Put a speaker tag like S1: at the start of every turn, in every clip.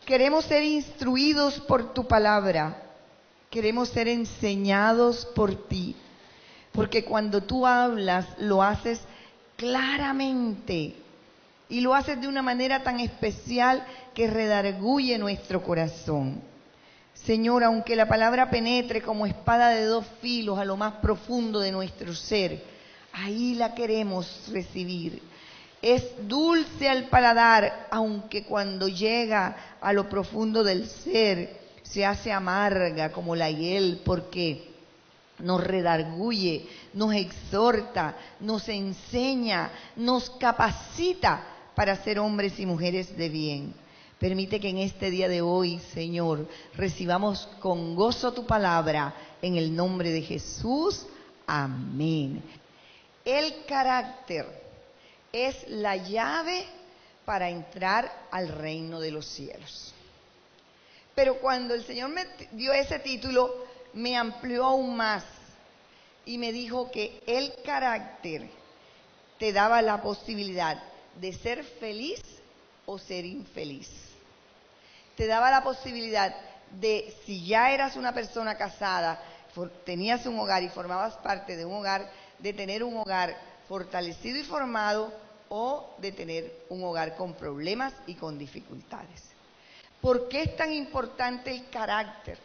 S1: Queremos ser instruidos por tu palabra. Queremos ser enseñados por ti. Porque cuando tú hablas, lo haces claramente. Y lo haces de una manera tan especial que redarguye nuestro corazón. Señor, aunque la palabra penetre como espada de dos filos a lo más profundo de nuestro ser, ahí la queremos recibir. Es dulce al paladar, aunque cuando llega a lo profundo del ser, se hace amarga como la hiel, porque nos redarguye, nos exhorta, nos enseña, nos capacita para ser hombres y mujeres de bien. Permite que en este día de hoy, Señor, recibamos con gozo tu palabra, en el nombre de Jesús. Amén. El carácter es la llave para entrar al reino de los cielos. Pero cuando el Señor me dio ese título, me amplió aún más y me dijo que el carácter te daba la posibilidad de ser feliz o ser infeliz. Te daba la posibilidad de, si ya eras una persona casada, tenías un hogar y formabas parte de un hogar, de tener un hogar fortalecido y formado, o de tener un hogar con problemas y con dificultades. ¿Por qué es tan importante el carácter?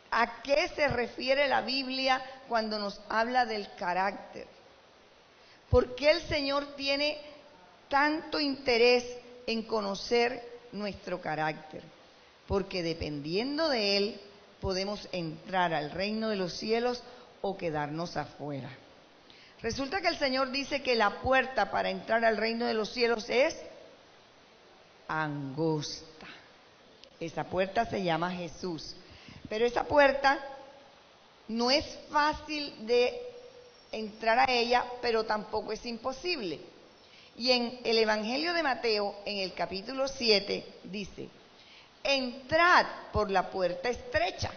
S1: ¿A qué se refiere la Biblia cuando nos habla del carácter? ¿Por qué el Señor tiene tanto interés en conocer nuestro carácter? Porque dependiendo de Él podemos entrar al reino de los cielos o quedarnos afuera. Resulta que el Señor dice que la puerta para entrar al reino de los cielos es angosta. Esa puerta se llama Jesús. Pero esa puerta no es fácil de entrar a ella, pero tampoco es imposible. Y en el Evangelio de Mateo, en el capítulo 7, dice: entrad por la puerta estrecha,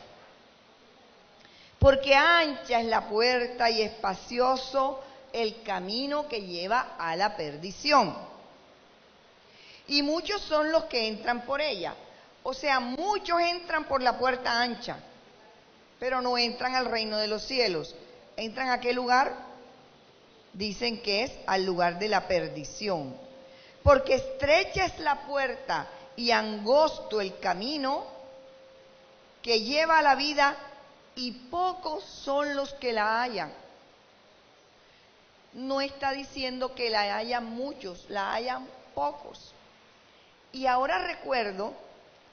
S1: porque ancha es la puerta y espacioso el camino que lleva a la perdición. Y muchos son los que entran por ella. O sea, muchos entran por la puerta ancha, pero no entran al reino de los cielos. ¿Entran a qué lugar? Dicen que es al lugar de la perdición. Porque estrecha es la puerta y angosto el camino que lleva a la vida, y pocos son los que la hallan. No está diciendo que la hayan muchos, la hayan pocos. Y ahora recuerdo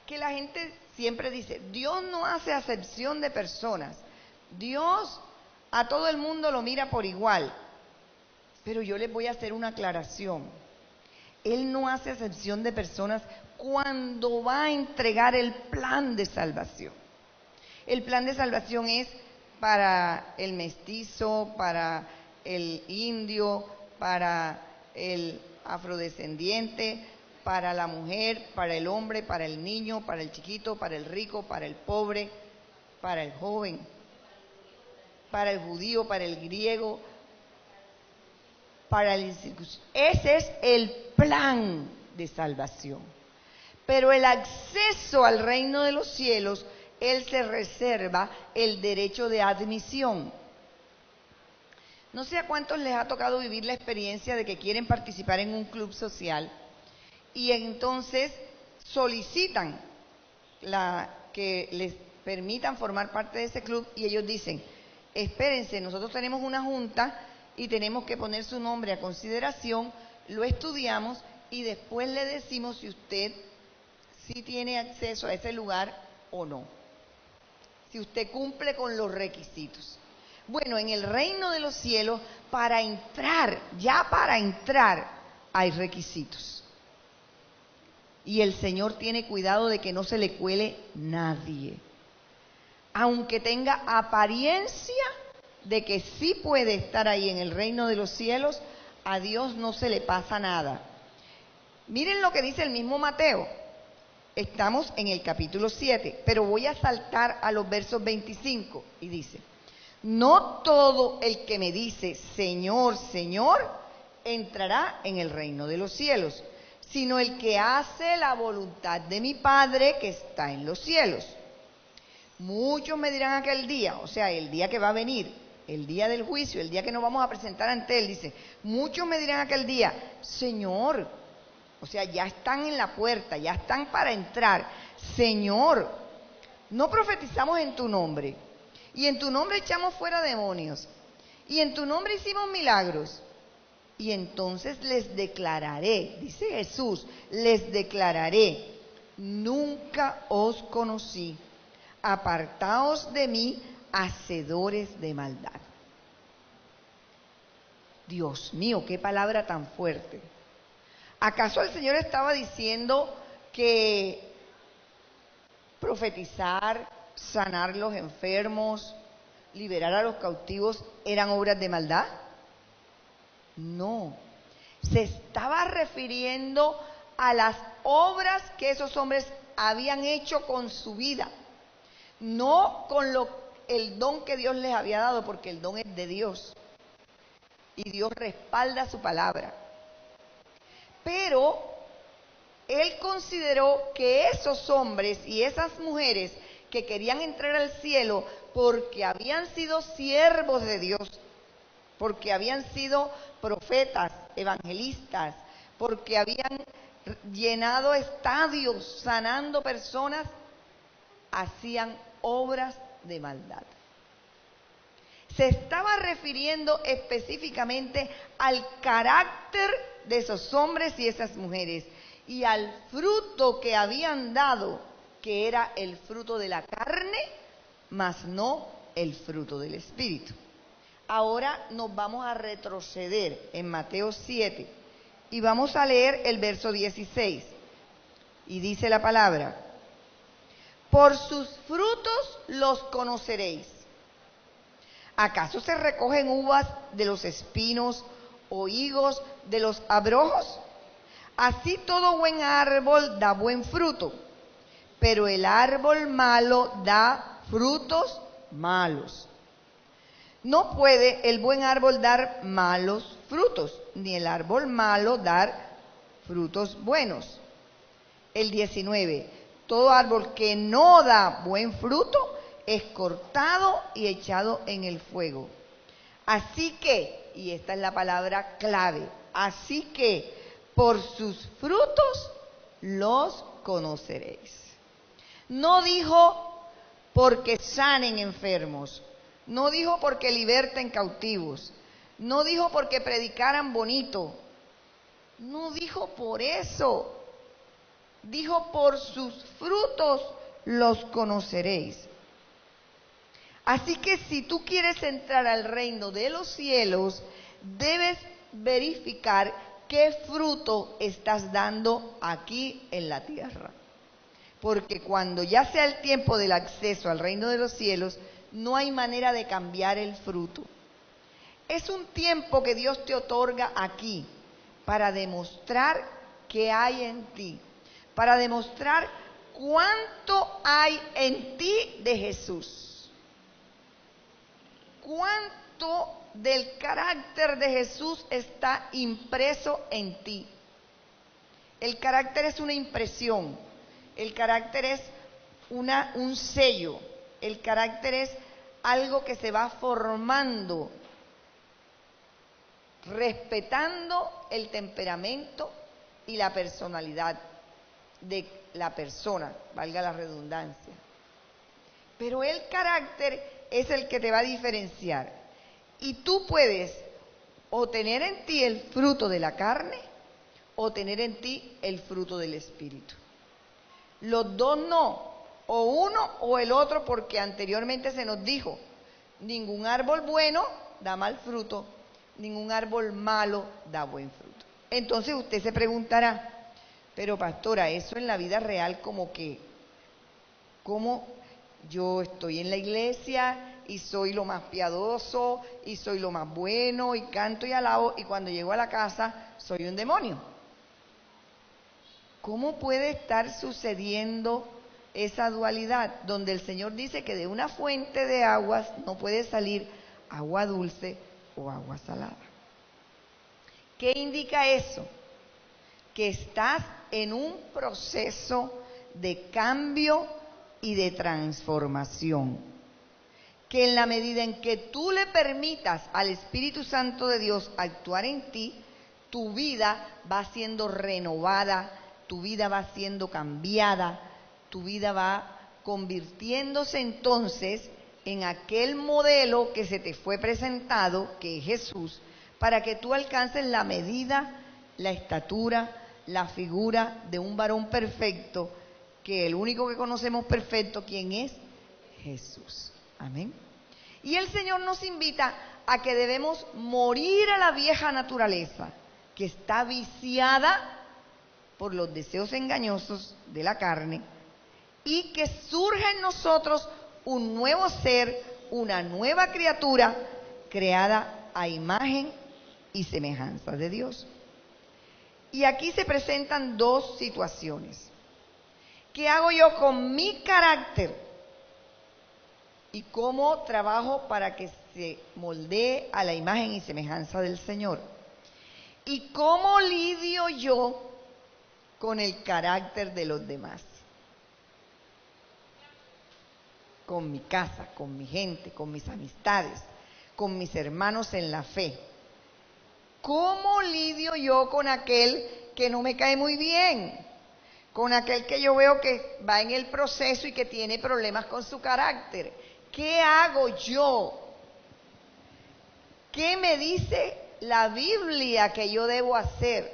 S1: que la gente siempre dice: Dios no hace acepción de personas. Dios a todo el mundo lo mira por igual. Pero yo les voy a hacer una aclaración. Él no hace acepción de personas cuando va a entregar el plan de salvación. El plan de salvación es para el mestizo, para el indio, para el afrodescendiente, para la mujer, para el hombre, para el niño, para el chiquito, para el rico, para el pobre, para el joven, para el judío, para el griego, para el incircunciso. Ese es el plan de salvación. Pero el acceso al reino de los cielos, Él se reserva el derecho de admisión. No sé a cuántos les ha tocado vivir la experiencia de que quieren participar en un club social y entonces solicitan que les permitan formar parte de ese club, y ellos dicen: espérense, nosotros tenemos una junta y tenemos que poner su nombre a consideración, lo estudiamos y después le decimos si usted sí tiene acceso a ese lugar o no, si usted cumple con los requisitos. Bueno, en el reino de los cielos, para entrar, hay requisitos. Y el Señor tiene cuidado de que no se le cuele nadie. Aunque tenga apariencia de que sí puede estar ahí en el reino de los cielos, a Dios no se le pasa nada. Miren lo que dice el mismo Mateo. Estamos en el capítulo 7, pero voy a saltar a los versos 25 y dice: no todo el que me dice Señor, Señor, entrará en el reino de los cielos, sino el que hace la voluntad de mi Padre que está en los cielos. Muchos me dirán aquel día, o sea, el día que va a venir, el día del juicio, el día que nos vamos a presentar ante Él, dice, muchos me dirán aquel día, Señor, o sea, ya están en la puerta, ya están para entrar, Señor, no profetizamos en tu nombre, y en tu nombre echamos fuera demonios, y en tu nombre hicimos milagros. Y entonces les declararé, dice Jesús, les declararé, nunca os conocí, apartaos de mí, hacedores de maldad. Dios mío, qué palabra tan fuerte. ¿Acaso el Señor estaba diciendo que profetizar, sanar los enfermos, liberar a los cautivos eran obras de maldad? No, se estaba refiriendo a las obras que esos hombres habían hecho con su vida, no con el don que Dios les había dado, porque el don es de Dios y Dios respalda su palabra. Pero Él consideró que esos hombres y esas mujeres que querían entrar al cielo porque habían sido siervos de Dios, porque habían sido profetas, evangelistas, porque habían llenado estadios, sanando personas, hacían obras de maldad. Se estaba refiriendo específicamente al carácter de esos hombres y esas mujeres y al fruto que habían dado, que era el fruto de la carne, mas no el fruto del Espíritu. Ahora nos vamos a retroceder en Mateo 7 y vamos a leer el verso 16. Y dice la palabra, por sus frutos los conoceréis. ¿Acaso se recogen uvas de los espinos o higos de los abrojos? Así todo buen árbol da buen fruto, pero el árbol malo da frutos malos. No puede el buen árbol dar malos frutos, ni el árbol malo dar frutos buenos. El 19, todo árbol que no da buen fruto es cortado y echado en el fuego. Así que, y esta es la palabra clave, así que por sus frutos los conoceréis. No dijo porque sanen enfermos, no dijo porque liberten cautivos, no dijo porque predicaran bonito, no dijo por eso, dijo por sus frutos los conoceréis. Así que si tú quieres entrar al reino de los cielos, debes verificar qué fruto estás dando aquí en la tierra. Porque cuando ya sea el tiempo del acceso al reino de los cielos, no hay manera de cambiar el fruto. Es un tiempo que Dios te otorga aquí para demostrar qué hay en ti, para demostrar cuánto hay en ti de Jesús, cuánto del carácter de Jesús está impreso en ti. El carácter es una impresión, el carácter es un sello, el carácter es algo que se va formando, respetando el temperamento y la personalidad de la persona, valga la redundancia. Pero el carácter es el que te va a diferenciar. Y tú puedes o tener en ti el fruto de la carne o tener en ti el fruto del Espíritu. Los dos no, o uno o el otro, porque anteriormente se nos dijo, ningún árbol bueno da mal fruto, ningún árbol malo da buen fruto. Entonces usted se preguntará, pero pastora, eso en la vida real como que, ¿cómo yo estoy en la iglesia y soy lo más piadoso y soy lo más bueno y canto y alabo y cuando llego a la casa soy un demonio? ¿Cómo puede estar sucediendo esa dualidad donde el Señor dice que de una fuente de aguas no puede salir agua dulce o agua salada? ¿Qué indica eso? que estás en un proceso de cambio y de transformación. Que en la medida en que tú le permitas al Espíritu Santo de Dios actuar en ti, tu vida va siendo renovada, tu vida va siendo cambiada, tu vida va convirtiéndose entonces en aquel modelo que se te fue presentado, que es Jesús, para que tú alcances la medida, la estatura, la figura de un varón perfecto, que el único que conocemos perfecto, ¿quién es? Jesús. Amén. Y el Señor nos invita a que debemos morir a la vieja naturaleza, que está viciada por los deseos engañosos de la carne, y que surge en nosotros un nuevo ser, una nueva criatura, creada a imagen y semejanza de Dios. Y aquí se presentan dos situaciones. ¿Qué hago yo con mi carácter? ¿Y cómo trabajo para que se moldee a la imagen y semejanza del Señor? ¿Y cómo lidio yo con el carácter de los demás? Con mi casa, con mi gente, con mis amistades, con mis hermanos en la fe. ¿Cómo lidio yo con aquel que no me cae muy bien? Con aquel que yo veo que va en el proceso y que tiene problemas con su carácter. ¿Qué hago yo? ¿Qué me dice la Biblia que yo debo hacer?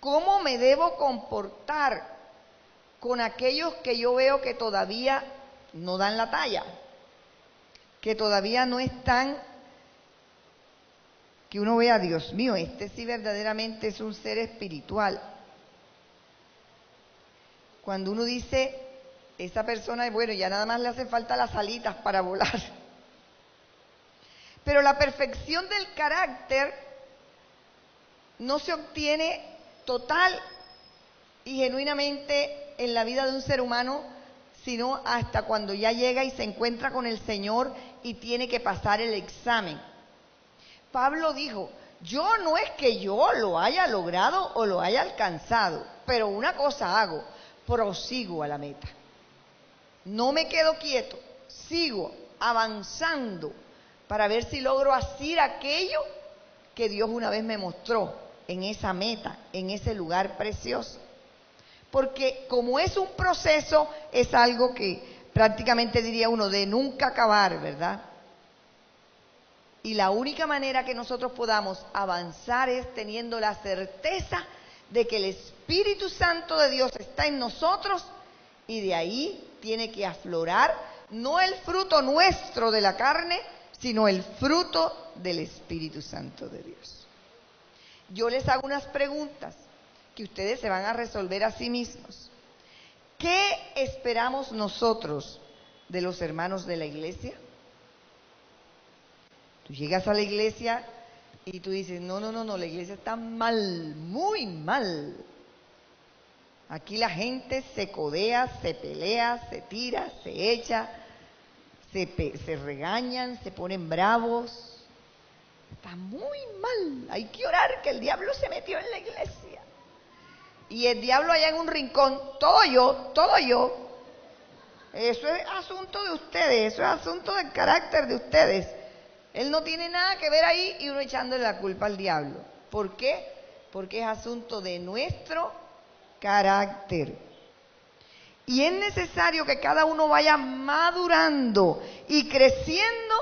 S1: ¿Cómo me debo comportar con aquellos que yo veo que todavía no dan la talla? Que todavía no están, que uno vea, Dios mío, este sí verdaderamente es un ser espiritual. Cuando uno dice, esa persona, bueno, ya nada más le hace falta las alitas para volar. Pero la perfección del carácter no se obtiene total y genuinamente en la vida de un ser humano, sino hasta cuando ya llega y se encuentra con el Señor y tiene que pasar el examen. Pablo dijo, yo no es que yo lo haya logrado o lo haya alcanzado, pero una cosa hago, prosigo a la meta. No me quedo quieto, sigo avanzando para ver si logro asir aquello que Dios una vez me mostró en esa meta, en ese lugar precioso. Porque como es un proceso, es algo que prácticamente diría uno de nunca acabar, ¿verdad? Y la única manera que nosotros podamos avanzar es teniendo la certeza de que el Espíritu Santo de Dios está en nosotros y de ahí tiene que aflorar no el fruto nuestro de la carne, sino el fruto del Espíritu Santo de Dios. Yo les hago unas preguntas que ustedes se van a resolver a sí mismos. ¿Qué esperamos nosotros de los hermanos de la iglesia? Tú llegas a la iglesia y tú dices, no, la iglesia está mal, muy mal. Aquí la gente se codea, se pelea, se tira, se echa, se regañan, se ponen bravos. Está muy mal. Hay que orar que el diablo se metió en la iglesia. Y el diablo allá en un rincón, todo yo. Eso es asunto de ustedes, eso es asunto del carácter de ustedes. Él no tiene nada que ver ahí y uno echándole la culpa al diablo. ¿Por qué? Porque es asunto de nuestro carácter. Y es necesario que cada uno vaya madurando y creciendo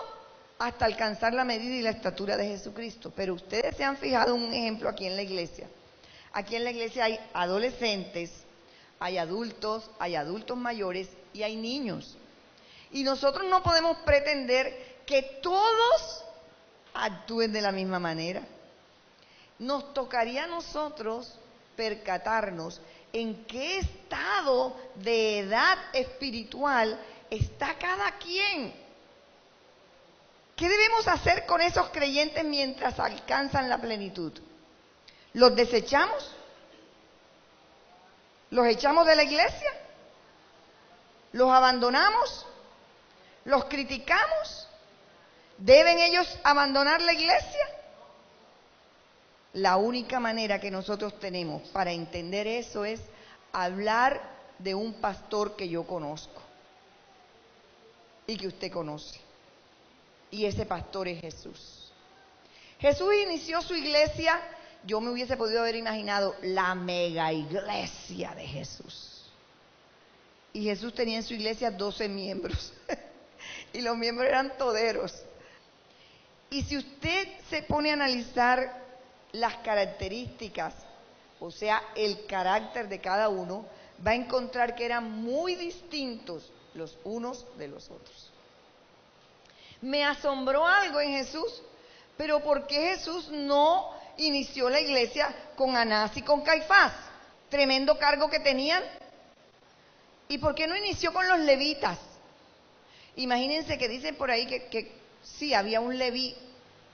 S1: hasta alcanzar la medida y la estatura de Jesucristo. Pero ustedes se han fijado en un ejemplo aquí en la iglesia. Aquí en la iglesia hay adolescentes, hay adultos mayores y hay niños. Y nosotros no podemos pretender que todos actúen de la misma manera. Nos tocaría a nosotros percatarnos en qué estado de edad espiritual está cada quien. ¿Qué debemos hacer con esos creyentes mientras alcanzan la plenitud? ¿Los desechamos? ¿Los echamos de la iglesia? ¿Los abandonamos? ¿Los criticamos? ¿Deben ellos abandonar la iglesia? La única manera que nosotros tenemos para entender eso es hablar de un pastor que yo conozco y que usted conoce. Y ese pastor es Jesús. Jesús inició su iglesia, yo me hubiese podido haber imaginado la mega iglesia de Jesús. Y Jesús tenía en su iglesia 12 miembros. Y los miembros eran toderos. Y si usted se pone a analizar las características, o sea, el carácter de cada uno, va a encontrar que eran muy distintos los unos de los otros. Me asombró algo en Jesús, pero ¿por qué Jesús no inició la iglesia con Anás y con Caifás? Tremendo cargo que tenían. ¿Y por qué no inició con los levitas? Imagínense que dicen por ahí que sí, había un leví,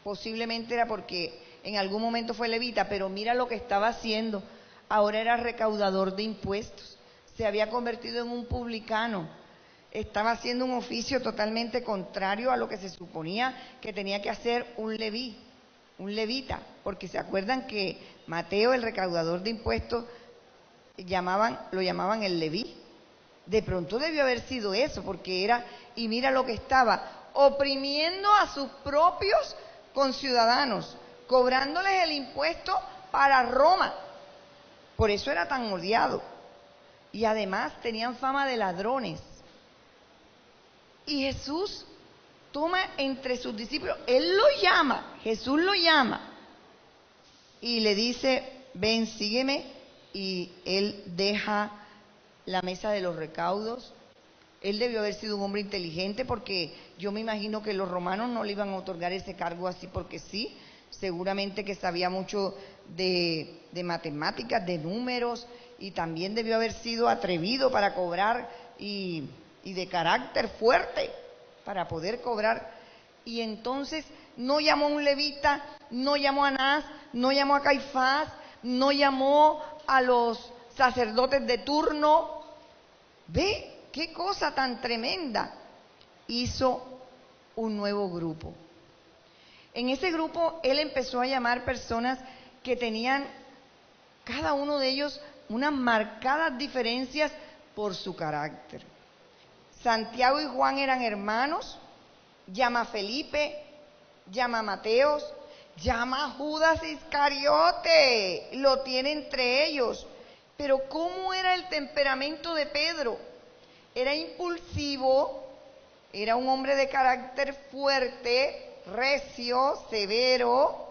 S1: posiblemente era porque en algún momento fue levita, pero mira lo que estaba haciendo. Ahora era recaudador de impuestos, se había convertido en un publicano, estaba haciendo un oficio totalmente contrario a lo que se suponía que tenía que hacer un leví, un levita, porque se acuerdan que Mateo, el recaudador de impuestos, lo llamaban el leví. De pronto debió haber sido eso, porque era, y mira lo que estaba, oprimiendo a sus propios conciudadanos, cobrándoles el impuesto para Roma. Por eso era tan odiado. Y además tenían fama de ladrones. Y Jesús toma entre sus discípulos, Él lo llama, Jesús lo llama, y le dice, ven, sígueme, y Él deja la mesa de los recaudos. Él debió haber sido un hombre inteligente, porque yo me imagino que los romanos no le iban a otorgar ese cargo así porque sí. Seguramente que sabía mucho de matemáticas, de números, y también debió haber sido atrevido para cobrar y de carácter fuerte para poder cobrar. Y entonces no llamó a un levita, no llamó a Anás, no llamó a Caifás, no llamó a los sacerdotes de turno. ¿Ve qué cosa tan tremenda? Hizo un nuevo grupo. En ese grupo él empezó a llamar personas que tenían, cada uno de ellos, unas marcadas diferencias por su carácter. Santiago y Juan eran hermanos, llama a Felipe, llama a Mateos, llama a Judas Iscariote, lo tiene entre ellos. Pero ¿cómo era el temperamento de Pedro? Era impulsivo, era un hombre de carácter fuerte, recio, severo,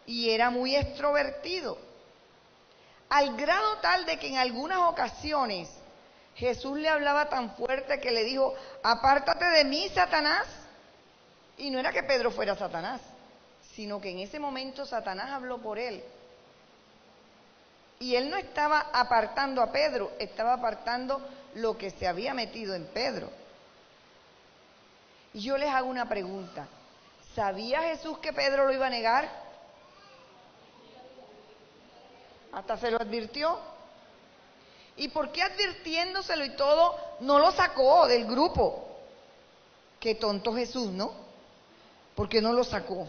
S1: y era muy extrovertido. Al grado tal de que en algunas ocasiones Jesús le hablaba tan fuerte que le dijo, apártate de mí, Satanás. Y no era que Pedro fuera Satanás, sino que en ese momento Satanás habló por él. Y él no estaba apartando a Pedro, estaba apartando lo que se había metido en Pedro. Y yo les hago una pregunta. ¿Sabía Jesús que Pedro lo iba a negar? Hasta se lo advirtió. ¿Y por qué advirtiéndoselo y todo no lo sacó del grupo? Qué tonto Jesús, ¿no? ¿Por qué no lo sacó?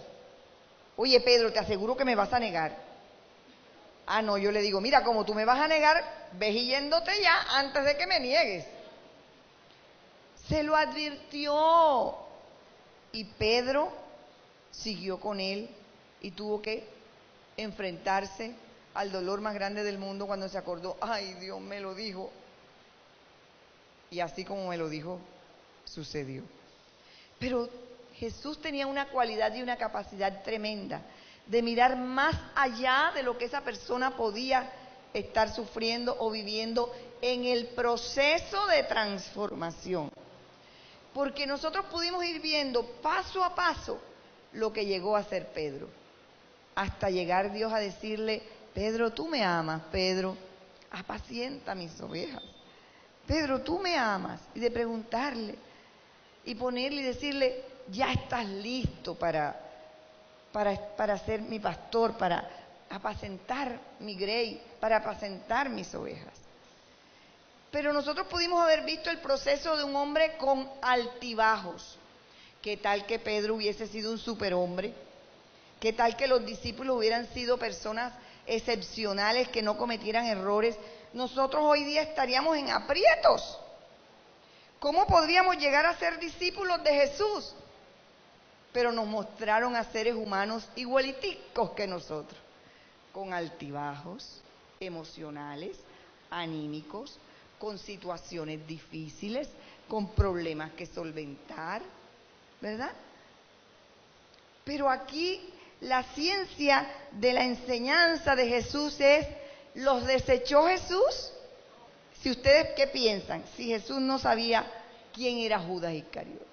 S1: Oye, Pedro, te aseguro que me vas a negar. Ah, no, yo le digo, mira, como tú me vas a negar, ves yéndote ya antes de que me niegues. Se lo advirtió. Y Pedro siguió con él y tuvo que enfrentarse al dolor más grande del mundo cuando se acordó, ay, Dios me lo dijo. Y así como me lo dijo, sucedió. Pero Jesús tenía una cualidad y una capacidad tremenda de mirar más allá de lo que esa persona podía estar sufriendo o viviendo en el proceso de transformación. Porque nosotros pudimos ir viendo paso a paso lo que llegó a ser Pedro, hasta llegar Dios a decirle, Pedro, tú me amas, Pedro, apacienta mis ovejas. Pedro, tú me amas. Y de preguntarle y ponerle y decirle, ya estás listo para ser mi pastor, para apacentar mi grey, para apacentar mis ovejas. Pero nosotros pudimos haber visto el proceso de un hombre con altibajos. ¿Qué tal que Pedro hubiese sido un superhombre? ¿Qué tal que los discípulos hubieran sido personas excepcionales que no cometieran errores? Nosotros hoy día estaríamos en aprietos. ¿Cómo podríamos llegar a ser discípulos de Jesús? Pero nos mostraron a seres humanos igualiticos que nosotros, con altibajos emocionales, anímicos, con situaciones difíciles, con problemas que solventar, ¿verdad? Pero aquí la ciencia de la enseñanza de Jesús es, ¿los desechó Jesús? Si ustedes, ¿qué piensan? Si Jesús no sabía quién era Judas Iscariote.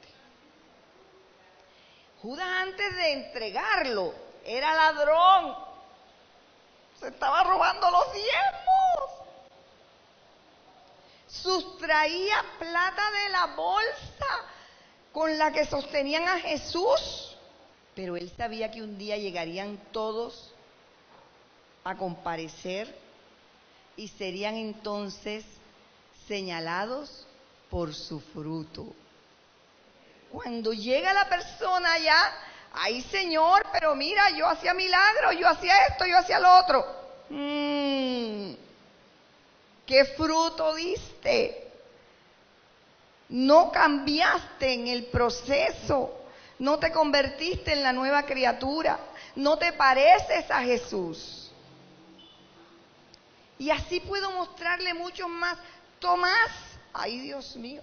S1: Judas, antes de entregarlo, era ladrón. Se estaba robando los diezmos. Sustraía plata de la bolsa con la que sostenían a Jesús. Pero él sabía que un día llegarían todos a comparecer y serían entonces señalados por su fruto. Cuando llega la persona allá, ay Señor, pero mira, yo hacía milagros, yo hacía esto, yo hacía lo otro. ¿Qué fruto diste? No cambiaste en el proceso, no te convertiste en la nueva criatura, no te pareces a Jesús. Y así puedo mostrarle muchos más. Tomás, ay Dios mío,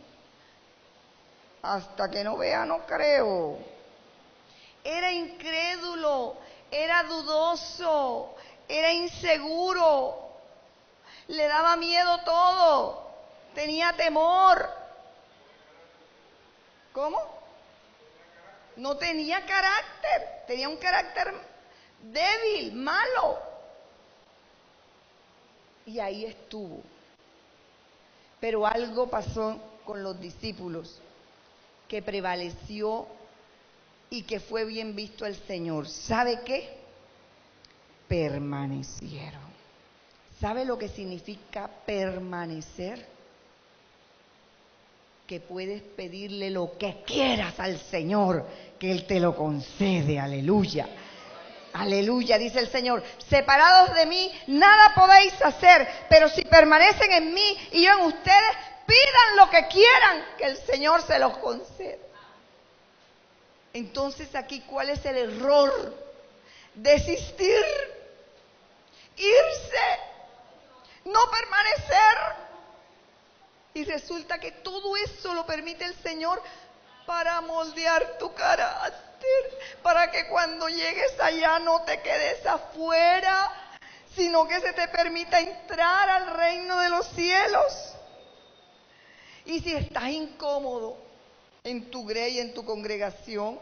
S1: hasta que no vea no creo. Era incrédulo, era dudoso, era inseguro, le daba miedo todo, tenía temor. ¿Cómo? No tenía carácter, tenía un carácter débil, malo. Y ahí estuvo. Pero algo pasó con los discípulos que prevaleció y que fue bien visto al Señor. ¿Sabe qué? Permanecieron. ¿Sabe lo que significa permanecer? Que puedes pedirle lo que quieras al Señor, que Él te lo concede. Aleluya. Aleluya, dice el Señor. Separados de mí, nada podéis hacer, pero si permanecen en mí y yo en ustedes, pidan lo que quieran, que el Señor se los conceda. Entonces aquí, ¿cuál es el error? Desistir, irse, no permanecer. Y resulta que todo eso lo permite el Señor para moldear tu carácter, para que cuando llegues allá no te quedes afuera, sino que se te permita entrar al reino de los cielos. Y si estás incómodo en tu grey, en tu congregación,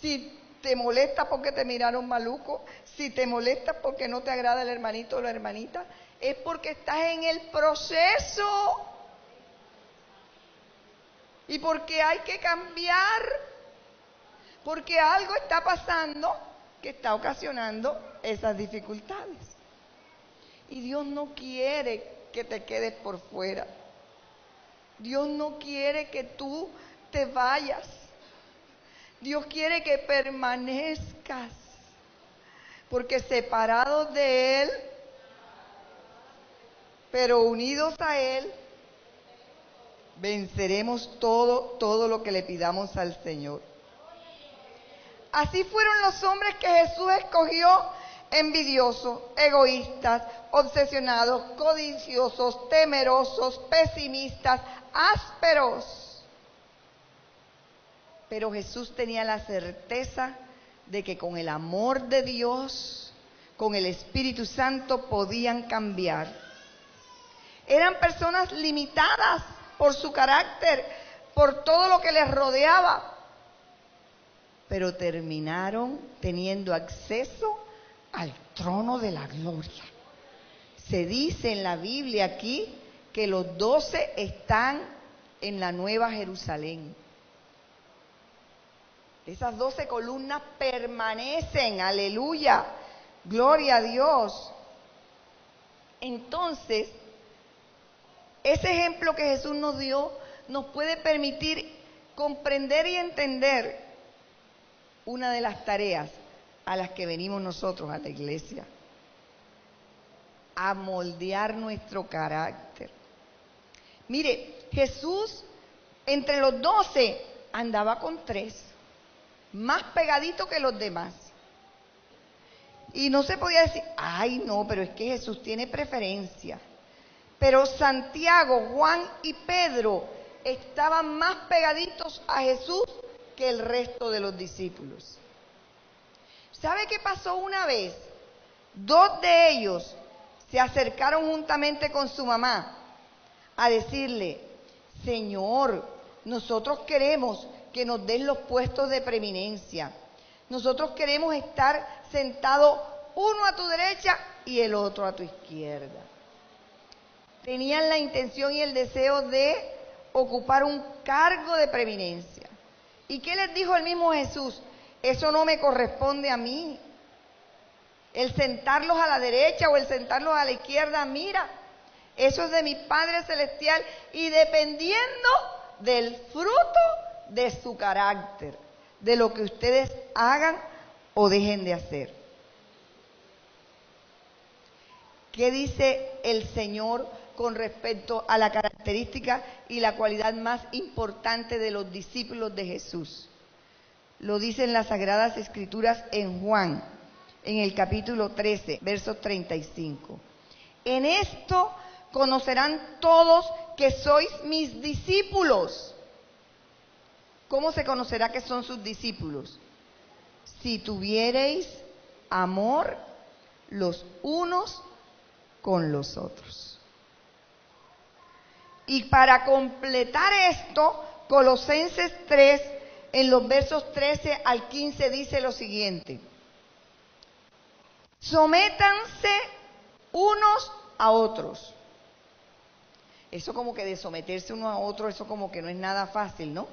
S1: si te molesta porque te miraron maluco, si te molesta porque no te agrada el hermanito o la hermanita, es porque estás en el proceso y porque hay que cambiar, porque algo está pasando que está ocasionando esas dificultades. Y Dios no quiere que te quedes por fuera. Dios no quiere que tú te vayas. Dios quiere que permanezcas, porque separados de Él, pero unidos a Él, venceremos todo lo que le pidamos al Señor. Así fueron los hombres que Jesús escogió: envidiosos, egoístas, obsesionados, codiciosos, temerosos, pesimistas, ásperos. Pero Jesús tenía la certeza de que con el amor de Dios, con el Espíritu Santo, podían cambiar. Eran personas limitadas por su carácter, por todo lo que les rodeaba, pero terminaron teniendo acceso al trono de la gloria. Se dice en la Biblia aquí que los 12 están en la Nueva Jerusalén. Esas 12 columnas permanecen, aleluya, gloria a Dios. Entonces, ese ejemplo que Jesús nos dio nos puede permitir comprender y entender una de las tareas a las que venimos nosotros a la iglesia, a moldear nuestro carácter. Mire, Jesús entre los 12 andaba con 3, más pegadito que los demás. Y no se podía decir, ay no, pero es que Jesús tiene preferencia. Pero Santiago, Juan y Pedro estaban más pegaditos a Jesús que el resto de los discípulos. ¿Sabe qué pasó una vez? 2 de ellos se acercaron juntamente con su mamá a decirle, Señor, nosotros queremos que nos den los puestos de preeminencia. Nosotros queremos estar sentados uno a tu derecha y el otro a tu izquierda. Tenían la intención y el deseo de ocupar un cargo de preeminencia. ¿Y qué les dijo el mismo Jesús? Eso no me corresponde a mí. El sentarlos a la derecha o el sentarlos a la izquierda, mira, eso es de mi Padre Celestial y dependiendo del fruto de su carácter, de lo que ustedes hagan o dejen de hacer. ¿Qué dice el Señor con respecto a la característica y la cualidad más importante de los discípulos de Jesús? Lo dicen las Sagradas Escrituras en Juan, en el capítulo 13, verso 35. En esto conocerán todos que sois mis discípulos. ¿Cómo se conocerá que son sus discípulos? Si tuviereis amor los unos con los otros. Y para completar esto, Colosenses 3, en los versos 13 al 15 dice lo siguiente: sométanse unos a otros. Eso como que de someterse uno a otro, eso como que no es nada fácil, ¿no?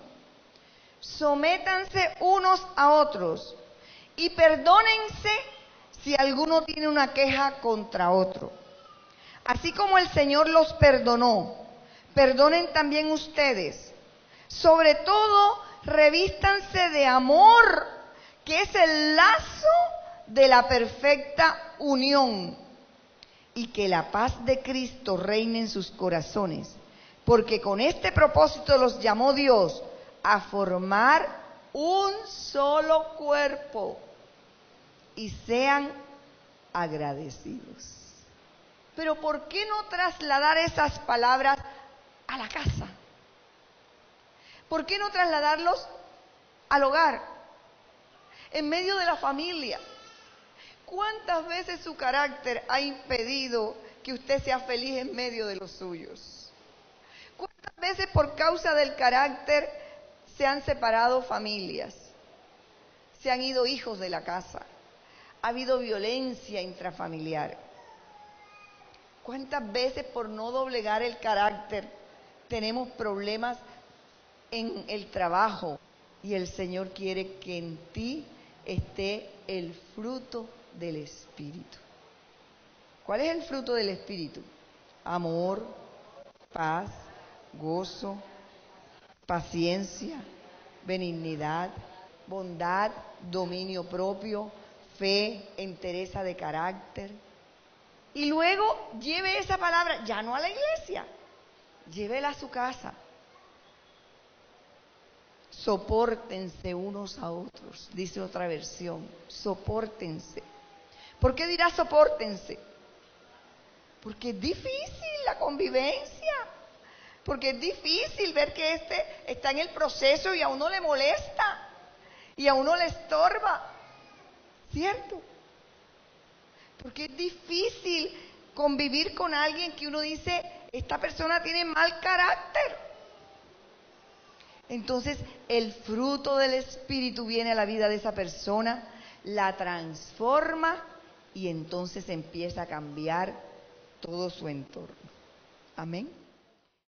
S1: Sométanse unos a otros y perdónense si alguno tiene una queja contra otro. Así como el Señor los perdonó, perdonen también ustedes. Sobre todo, revístanse de amor, que es el lazo de la perfecta unión. Y que la paz de Cristo reine en sus corazones, porque con este propósito los llamó Dios a formar un solo cuerpo y sean agradecidos. Pero ¿por qué no trasladar esas palabras a la casa? ¿Por qué no trasladarlos al hogar, en medio de la familia? ¿Cuántas veces su carácter ha impedido que usted sea feliz en medio de los suyos? ¿Cuántas veces por causa del carácter se han separado familias? Se han ido hijos de la casa. Ha habido violencia intrafamiliar. ¿Cuántas veces por no doblegar el carácter tenemos problemas en el trabajo? Y el Señor quiere que en ti esté el fruto del Espíritu. ¿Cuál es el fruto del Espíritu? Amor, paz, gozo, paciencia, benignidad, bondad, dominio propio, fe, entereza de carácter. Y luego lleve esa palabra, ya no a la iglesia, llévela a su casa. Sopórtense unos a otros, dice otra versión, sopórtense. ¿Por qué dirá sopórtense? Porque es difícil la convivencia, porque es difícil ver que este está en el proceso y a uno le molesta y a uno le estorba, ¿cierto? Porque es difícil convivir con alguien que uno dice, esta persona tiene mal carácter. Entonces, el fruto del Espíritu viene a la vida de esa persona, la transforma y entonces empieza a cambiar todo su entorno. Amén.